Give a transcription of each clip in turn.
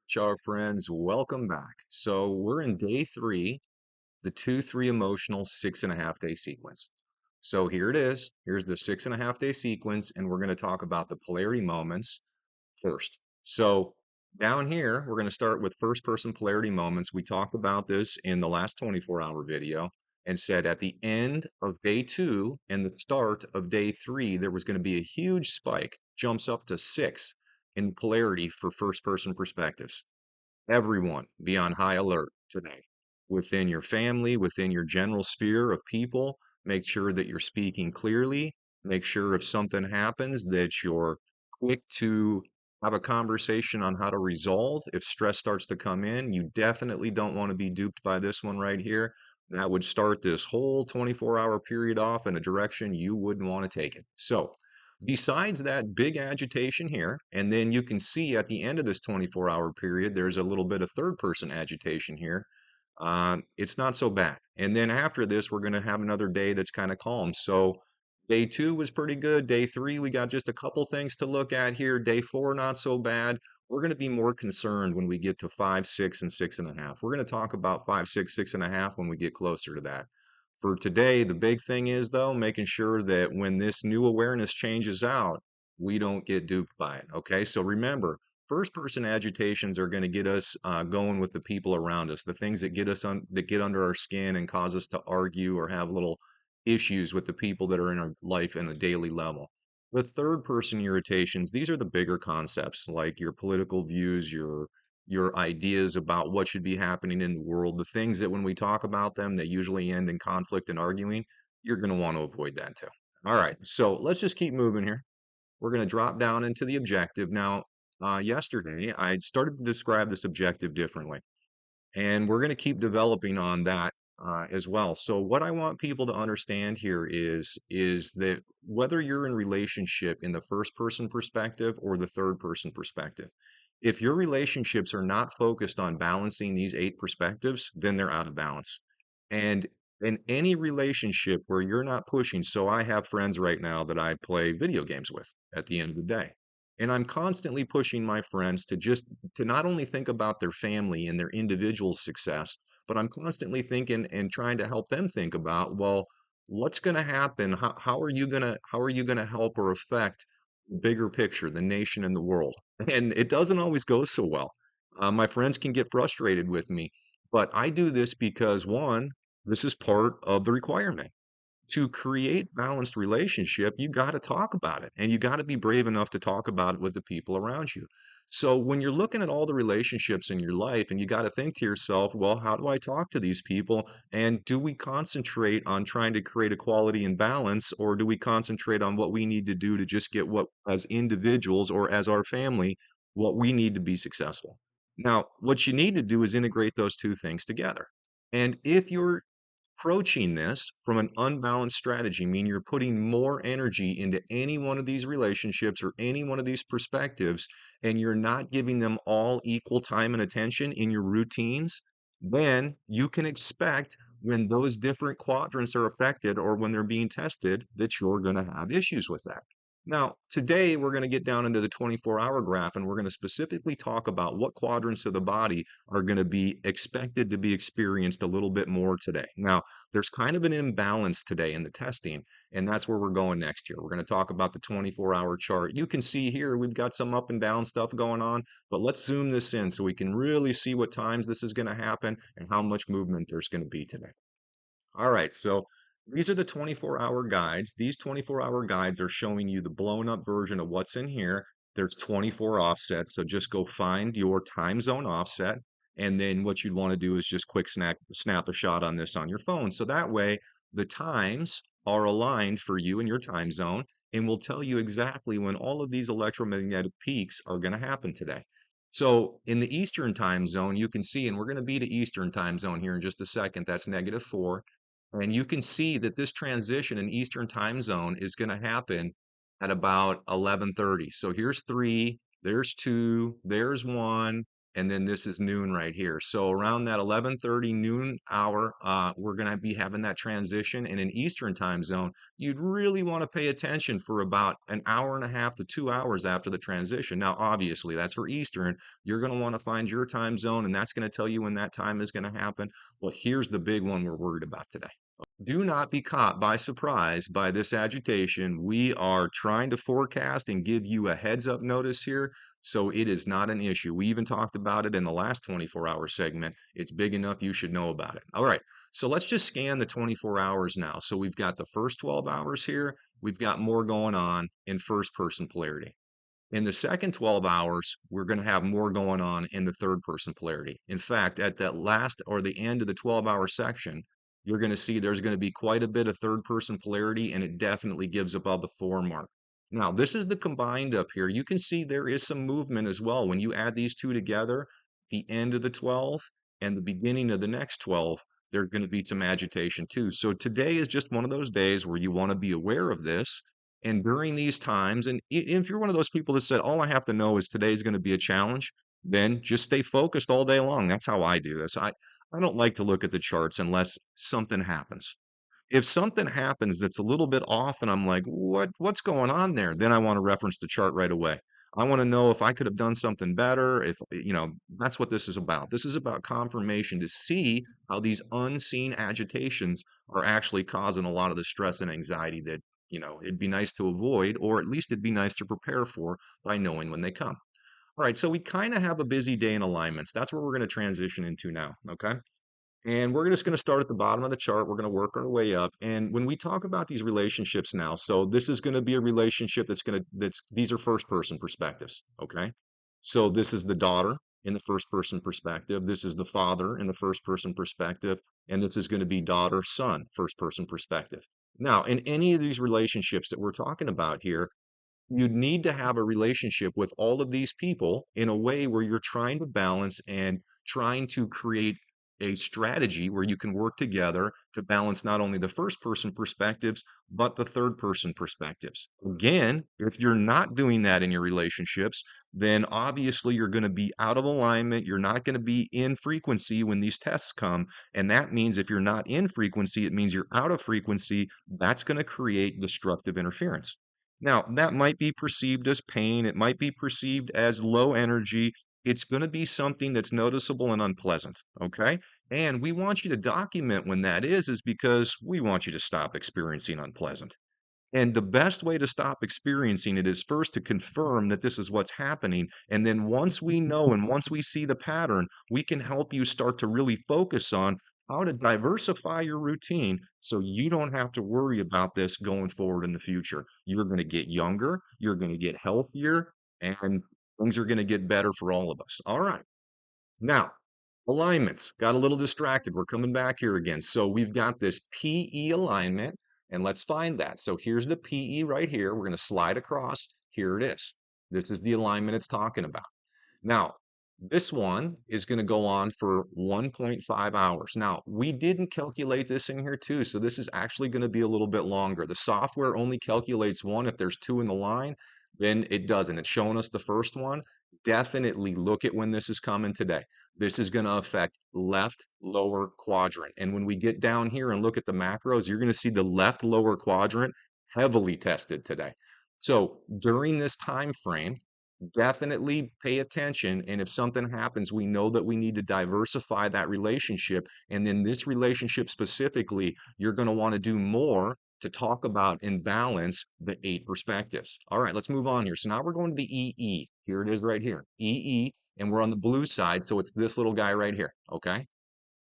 Ciao, friends. Welcome back. So we're in day three, the 2-3 emotional 6.5 day sequence. So here it is. Here's the 6.5 day sequence, and we're going to talk about the polarity moments first. So down here, we're going to start with first person polarity moments. We talked about this in the last 24-hour video and said at the end of day two and the start of day three, there was going to be a huge spike, jumps up to 6 in polarity for first person perspectives. Everyone be on high alert today. Within your family, within your general sphere of people, make sure that you're speaking clearly. Make sure if something happens that you're quick to have a conversation on how to resolve. If stress starts to come in, you definitely don't want to be duped by this one right here. That would start this whole 24-hour period off in a direction you wouldn't want to take it. So, besides that big agitation here, and then you can see at the end of this 24-hour period, there's a little bit of third person agitation here. It's not so bad. And then after this, we're going to have another day that's kind of calm. So day two was pretty good. Day three, we got just a couple things to look at here. Day four, not so bad. We're going to be more concerned when we get to 5, 6, and 6.5. We're going to talk about 5, 6, 6.5 when we get closer to that. For today, the big thing is, though, making sure that when this new awareness changes out, we don't get duped by it. Okay. So remember, first person agitations are going to get us going with the people around us, the things that get us that get under our skin and cause us to argue or have little issues with the people that are in our life in a daily level. The third person irritations, these are the bigger concepts like your political views, your ideas about what should be happening in the world, the things that when we talk about them, they usually end in conflict and arguing. You're going to want to avoid that too. All right, so let's just keep moving here. We're going to drop down into the objective. Now, yesterday, I started to describe this objective differently, and we're going to keep developing on that as well. So, what I want people to understand here is that whether you're in relationship in the first person perspective or the third person perspective, if your relationships are not focused on balancing these 8 perspectives, then they're out of balance. And in any relationship where you're not pushing, so I have friends right now that I play video games with at the end of the day. And I'm constantly pushing my friends to not only think about their family and their individual success, but I'm constantly thinking and trying to help them think about, well, what's going to happen? How are you going to help or affect the bigger picture, the nation and the world? And it doesn't always go so well. My friends can get frustrated with me, but I do this because one, this is part of the requirement. To create balanced relationship, you gotta talk about it, and you gotta be brave enough to talk about it with the people around you. So when you're looking at all the relationships in your life and you gotta think to yourself, "Well, how do I talk to these people? And do we concentrate on trying to create equality and balance, or do we concentrate on what we need to do to just get what as individuals or as our family, what we need to be successful?" Now, what you need to do is integrate those 2 things together. And if you're approaching this from an unbalanced strategy, meaning you're putting more energy into any one of these relationships or any one of these perspectives, and you're not giving them all equal time and attention in your routines, then you can expect when those different quadrants are affected or when they're being tested that you're going to have issues with that. Now, today we're going to get down into the 24-hour graph and we're going to specifically talk about what quadrants of the body are going to be expected to be experienced a little bit more today. Now, there's kind of an imbalance today in the testing, and that's where we're going next here. We're going to talk about the 24-hour chart. You can see here we've got some up and down stuff going on, but let's zoom this in so we can really see what times this is going to happen and how much movement there's going to be today. All right, so these are the 24-hour guides. These 24-hour guides are showing you the blown up version of what's in here. There's 24 offsets, so just go find your time zone offset. And then what you'd want to do is just quick snap a shot on this on your phone. So that way the times are aligned for you and your time zone and will tell you exactly when all of these electromagnetic peaks are going to happen today. So in the Eastern time zone, you can see, and we're going to be to Eastern time zone here in just a second, that's -4. And you can see that this transition in Eastern time zone is going to happen at about 11:30. So here's 3, there's 2, there's 1, and then this is noon right here. So around that 11:30 noon hour, we're going to be having that transition. And in Eastern time zone, you'd really want to pay attention for about an hour and a half to 2 hours after the transition. Now, obviously, that's for Eastern. You're going to want to find your time zone, and that's going to tell you when that time is going to happen. Well, here's the big one we're worried about today. Do not be caught by surprise by this agitation. We are trying to forecast and give you a heads up notice here, so it is not an issue. We even talked about it in the last 24-hour segment. It's big enough you should know about it. All right, so let's just scan the 24 hours now. So we've got the first 12 hours here. We've got more going on in first person polarity. In the second 12 hours, we're going to have more going on in the third person polarity. In fact, at that last or the end of the 12-hour section, you're going to see there's going to be quite a bit of third person polarity, and it definitely gives above the 4 mark. Now, this is the combined up here. You can see there is some movement as well. When you add these two together, the end of the 12 and the beginning of the next 12, there's going to be some agitation too. So today is just one of those days where you want to be aware of this, and during these times, and if you're one of those people that said, all I have to know is today's going to be a challenge, then just stay focused all day long. That's how I do this. I don't like to look at the charts unless something happens. If something happens that's a little bit off and I'm like, what's going on there? Then I want to reference the chart right away. I want to know if I could have done something better. If, that's what this is about. This is about confirmation to see how these unseen agitations are actually causing a lot of the stress and anxiety that, it'd be nice to avoid, or at least it'd be nice to prepare for by knowing when they come. All right. So we kind of have a busy day in alignments. That's where we're going to transition into now. Okay. And we're just going to start at the bottom of the chart. We're going to work our way up. And when we talk about these relationships now, so this is going to be a relationship these are first person perspectives. Okay. So this is the daughter in the first person perspective. This is the father in the first person perspective. And this is going to be daughter, son, first person perspective. Now, in any of these relationships that we're talking about here, you need to have a relationship with all of these people in a way where you're trying to balance and trying to create a strategy where you can work together to balance not only the first person perspectives, but the third person perspectives. Again, if you're not doing that in your relationships, then obviously you're going to be out of alignment. You're not going to be in frequency when these tests come. And that means if you're not in frequency, it means you're out of frequency. That's going to create destructive interference. Now, that might be perceived as pain. It might be perceived as low energy. It's going to be something that's noticeable and unpleasant. Okay. And we want you to document when that is because we want you to stop experiencing unpleasant. And the best way to stop experiencing it is first to confirm that this is what's happening. And then once we know and once we see the pattern, we can help you start to really focus on how to diversify your routine so you don't have to worry about this going forward in the future. You're going to get younger, you're going to get healthier, and things are going to get better for all of us. All right. Now, alignments. Got a little distracted. We're coming back here again. So we've got this PE alignment, and let's find that. So here's the PE right here. We're going to slide across. Here it is. This is the alignment it's talking about. Now, this one is going to go on for 1.5 hours. Now, we didn't calculate this in here too, so this is actually going to be a little bit longer. The software only calculates one. If there's two in the line, then it doesn't. It's showing us the first one. Definitely look at when this is coming today. This is going to affect left lower quadrant. And when we get down here and look at the macros, you're going to see the left lower quadrant heavily tested today. So during this time frame, definitely pay attention. And if something happens, we know that we need to diversify that relationship. And then this relationship specifically, you're going to want to do more to talk about and balance the 8 perspectives. All right, let's move on here. So now we're going to the EE. Here it is right here, EE, and we're on the blue side. So it's this little guy right here. Okay.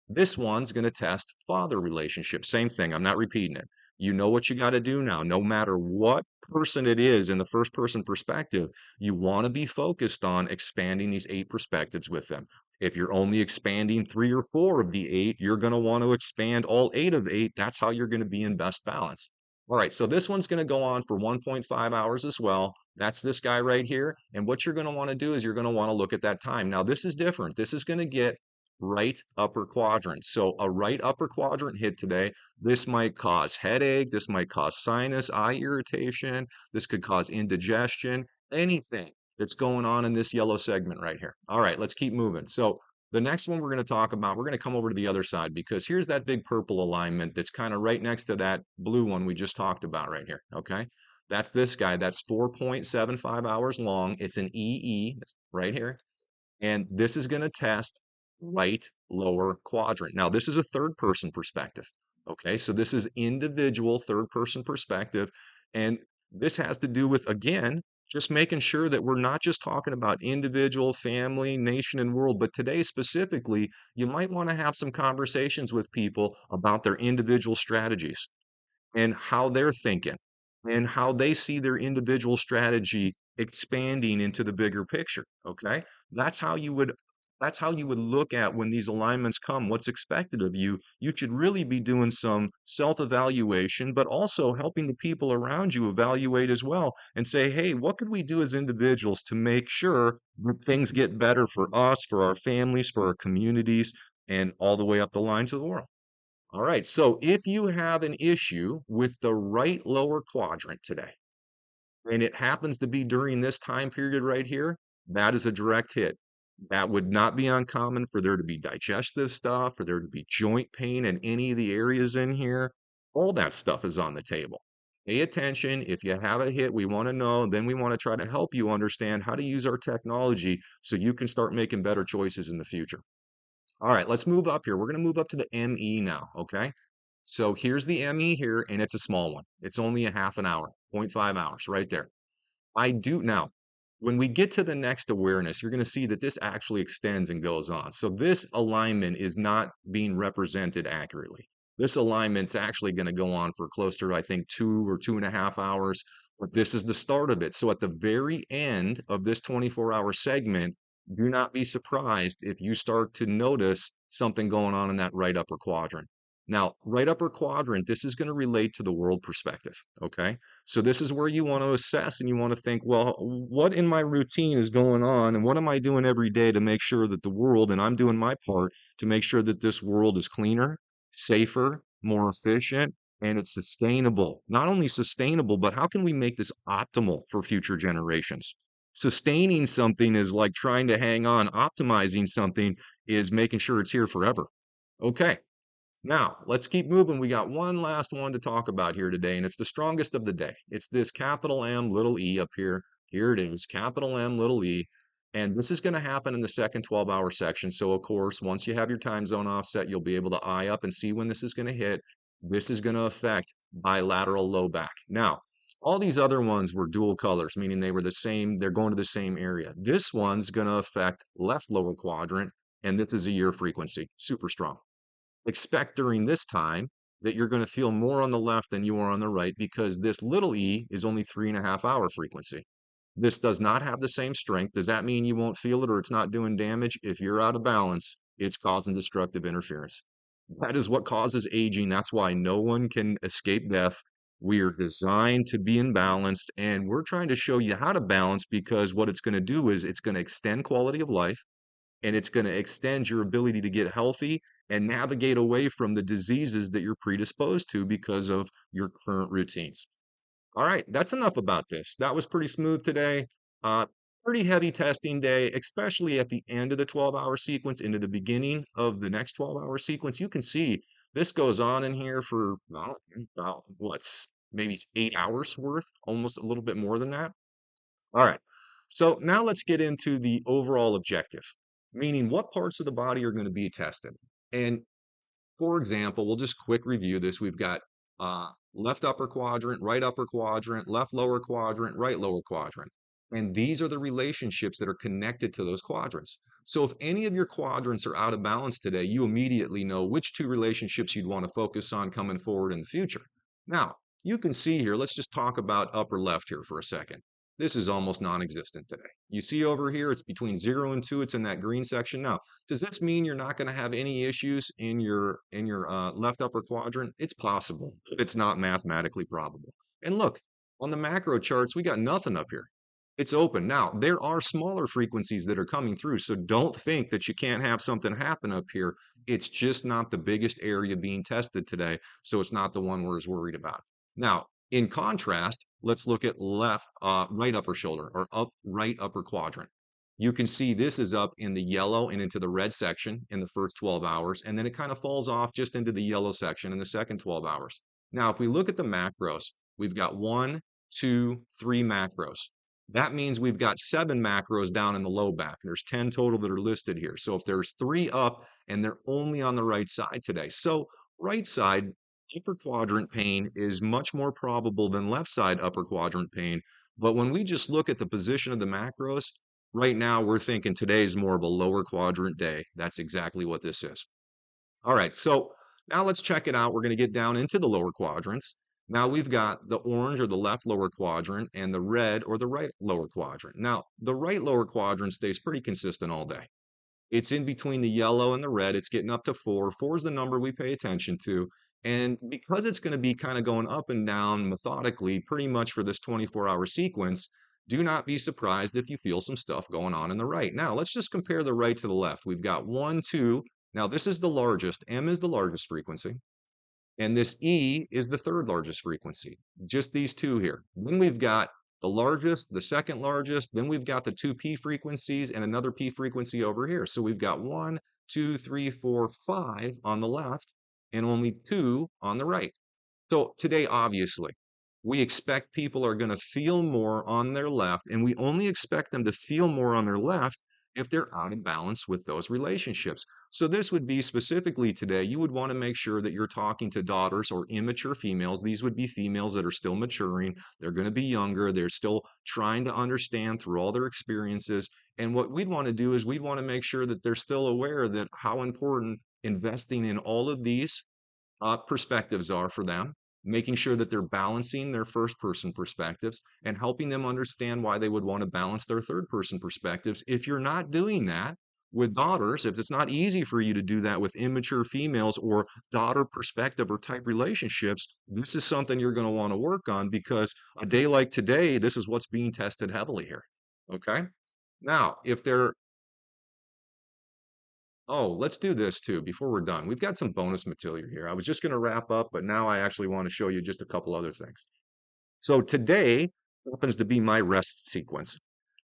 This one's going to test father relationship. Same thing. I'm not repeating it. You know what you got to do now. No matter what person it is in the first person perspective, you want to be focused on expanding these 8 perspectives with them. If you're only expanding 3 or 4 of the 8, you're going to want to expand all 8 of the 8. That's how you're going to be in best balance. All right, so this one's going to go on for 1.5 hours as well. That's this guy right here. And what you're going to want to do is you're going to want to look at that time. Now, this is different. This is going to get right upper quadrant. So a right upper quadrant hit today, this might cause headache, this might cause sinus, eye irritation, this could cause indigestion, anything that's going on in this yellow segment right here. All right, let's keep moving. So the next one we're going to talk about, we're going to come over to the other side because here's that big purple alignment that's kind of right next to that blue one we just talked about right here. Okay. That's this guy. That's 4.75 hours long. It's an EE right here. And this is going to test right lower quadrant. Now, this is a third person perspective. Okay, so this is individual third person perspective. And this has to do with, again, just making sure that we're not just talking about individual, family, nation, and world, but today specifically, you might want to have some conversations with people about their individual strategies and how they're thinking and how they see their individual strategy expanding into the bigger picture. Okay. That's how you would that's how you would look at when these alignments come, what's expected of you. You should really be doing some self-evaluation, but also helping the people around you evaluate as well and say, hey, what could we do as individuals to make sure that things get better for us, for our families, for our communities, and all the way up the line to the world? All right. So if you have an issue with the right lower quadrant today, and it happens to be during this time period right here, that is a direct hit. That would not be uncommon for there to be digestive stuff, for there to be joint pain in any of the areas in here. All that stuff is on the table. Pay attention. If you have a hit, we want to know. Then we want to try to help you understand how to use our technology so you can start making better choices in the future. All right, let's move up here. We're going to move up to the ME now, okay? So here's the ME here, and it's a small one. It's only a half an hour, 0.5 hours right there. I do now, when we get to the next awareness, you're going to see that this actually extends and goes on. So this alignment is not being represented accurately. This alignment's actually going to go on for closer to, I think, 2 or 2.5 hours, but this is the start of it. So at the very end of this 24-hour segment, do not be surprised if you start to notice something going on in that right upper quadrant. Now, right upper quadrant, this is going to relate to the world perspective, okay? So this is where you want to assess and you want to think, well, what in my routine is going on and what am I doing every day to make sure that the world, and I'm doing my part to make sure that this world is cleaner, safer, more efficient, and it's sustainable. Not only sustainable, but how can we make this optimal for future generations? Sustaining something is like trying to hang on. Optimizing something is making sure it's here forever. Okay. Now, let's keep moving. We got one last one to talk about here today, and it's the strongest of the day. It's this capital M little e up here. Here it is, capital M little e. And this is going to happen in the second 12-hour section. So, of course, once you have your time zone offset, you'll be able to eye up and see when this is going to hit. This is going to affect bilateral low back. Now, all these other ones were dual colors, meaning they were the same, they're going to the same area. This one's going to affect left lower quadrant, and this is a year frequency, super strong. Expect during this time that you're going to feel more on the left than you are on the right because this little e is only 3.5 hour frequency. This does not have the same strength. Does that mean you won't feel it or it's not doing damage? If you're out of balance, it's causing destructive interference. That is what causes aging. That's why no one can escape death. We are designed to be imbalanced, and we're trying to show you how to balance because what it's going to do is it's going to extend quality of life and it's going to extend your ability to get healthy and navigate away from the diseases that you're predisposed to because of your current routines. All right, that's enough about this. That was pretty smooth today. Uh, Pretty heavy testing day, especially at the end of the 12-hour sequence into the beginning of the next 12-hour sequence. You can see this goes on in here for about what's maybe 8 hours worth, almost a little bit more than that. All right. So now let's get into the overall objective, meaning what parts of the body are going to be tested. And for example, we'll just quick review this. We've got left upper quadrant, right upper quadrant, left lower quadrant, right lower quadrant. And these are the relationships that are connected to those quadrants. So if any of your quadrants are out of balance today, you immediately know which two relationships you'd want to focus on coming forward in the future. Now, you can see here, let's just talk about upper left here for a second. This is almost non-existent today. You see over here, it's between 0 and 2. It's in that green section. Now, does this mean you're not going to have any issues in your left upper quadrant? It's possible, but it's not mathematically probable. And look, on the macro charts, we got nothing up here. It's open. Now, there are smaller frequencies that are coming through, so don't think that you can't have something happen up here. It's just not the biggest area being tested today, so it's not the one we're as worried about. Now, in contrast, let's look at right upper shoulder or right upper quadrant. You can see this is up in the yellow and into the red section in the first 12 hours, and then it kind of falls off just into the yellow section in the second 12 hours. Now, if we look at the macros, we've got 1, 2, 3 macros. That means we've got 7 macros down in the low back. There's 10 total that are listed here. So if there's 3 up and they're only on the right side today. So right side upper quadrant pain is much more probable than left side upper quadrant pain. But when we just look at the position of the macros, right now we're thinking today is more of a lower quadrant day. That's exactly what this is. All right, so now let's check it out. We're going to get down into the lower quadrants. Now we've got the orange or the left lower quadrant and the red or the right lower quadrant. Now, the right lower quadrant stays pretty consistent all day. It's in between the yellow and the red. It's getting up to 4. 4 is the number we pay attention to. And because it's going to be kind of going up and down methodically pretty much for this 24-hour sequence, do not be surprised if you feel some stuff going on in the right. Now, let's just compare the right to the left. We've got 1, 2. Now, this is the largest. M is the largest frequency. And this E is the third largest frequency, just these two here. Then we've got the largest, the second largest, then we've got the two P frequencies and another P frequency over here. So we've got 1, 2, 3, 4, 5 on the left and only 2 on the right. So today, obviously, we expect people are going to feel more on their left, and we only expect them to feel more on their left if they're out of balance with those relationships. So this would be specifically today, you would want to make sure that you're talking to daughters or immature females. These would be females that are still maturing. They're going to be younger. They're still trying to understand through all their experiences. And what we'd want to do is we'd want to make sure that they're still aware that how important investing in all of these perspectives are for them, making sure that they're balancing their first person perspectives and helping them understand why they would want to balance their third person perspectives. If you're not doing that with daughters, if it's not easy for you to do that with immature females or daughter perspective or type relationships, this is something you're going to want to work on because a day like today, this is what's being tested heavily here. Okay. Now, if they're Oh, let's do this too before we're done. We've got some bonus material here. I was just going to wrap up, but now I actually want to show you just a couple other things. So today happens to be my rest sequence.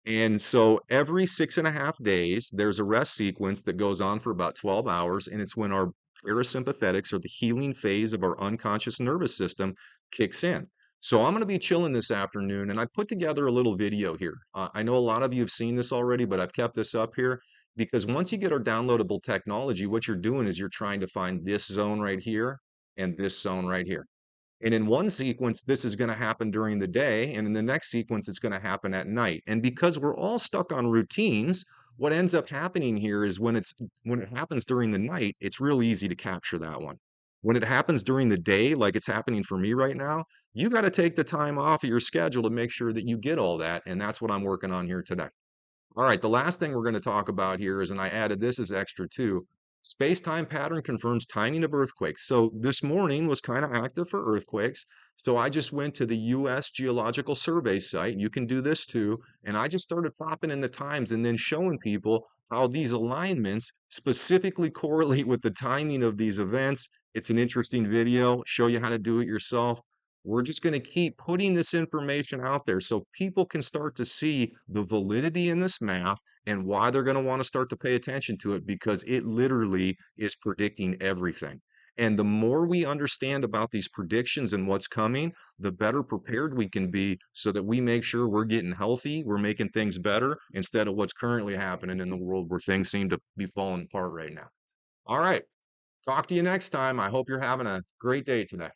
And so every 6.5 days, there's a rest sequence that goes on for about 12 hours, and it's when our parasympathetics or the healing phase of our unconscious nervous system kicks in. So I'm going to be chilling this afternoon, and I put together a little video here. I know a lot of you have seen this already, but I've kept this up here because once you get our downloadable technology, what you're doing is you're trying to find this zone right here and this zone right here. And in one sequence, this is going to happen during the day, and in the next sequence, it's going to happen at night. And because we're all stuck on routines, what ends up happening here is when it happens during the night, it's real easy to capture that one. When it happens during the day, like it's happening for me right now, you got to take the time off of your schedule to make sure that you get all that, and that's what I'm working on here today. All right, the last thing we're going to talk about here is, and I added this as extra too, space-time pattern confirms timing of earthquakes. So this morning was kind of active for earthquakes. So I just went to the U.S. Geological Survey site. You can do this too. And I just started popping in the times and then showing people how these alignments specifically correlate with the timing of these events. It's an interesting video, show you how to do it yourself. We're just going to keep putting this information out there so people can start to see the validity in this math and why they're going to want to start to pay attention to it because it literally is predicting everything. And the more we understand about these predictions and what's coming, the better prepared we can be so that we make sure we're getting healthy, we're making things better instead of what's currently happening in the world where things seem to be falling apart right now. All right. Talk to you next time. I hope you're having a great day today.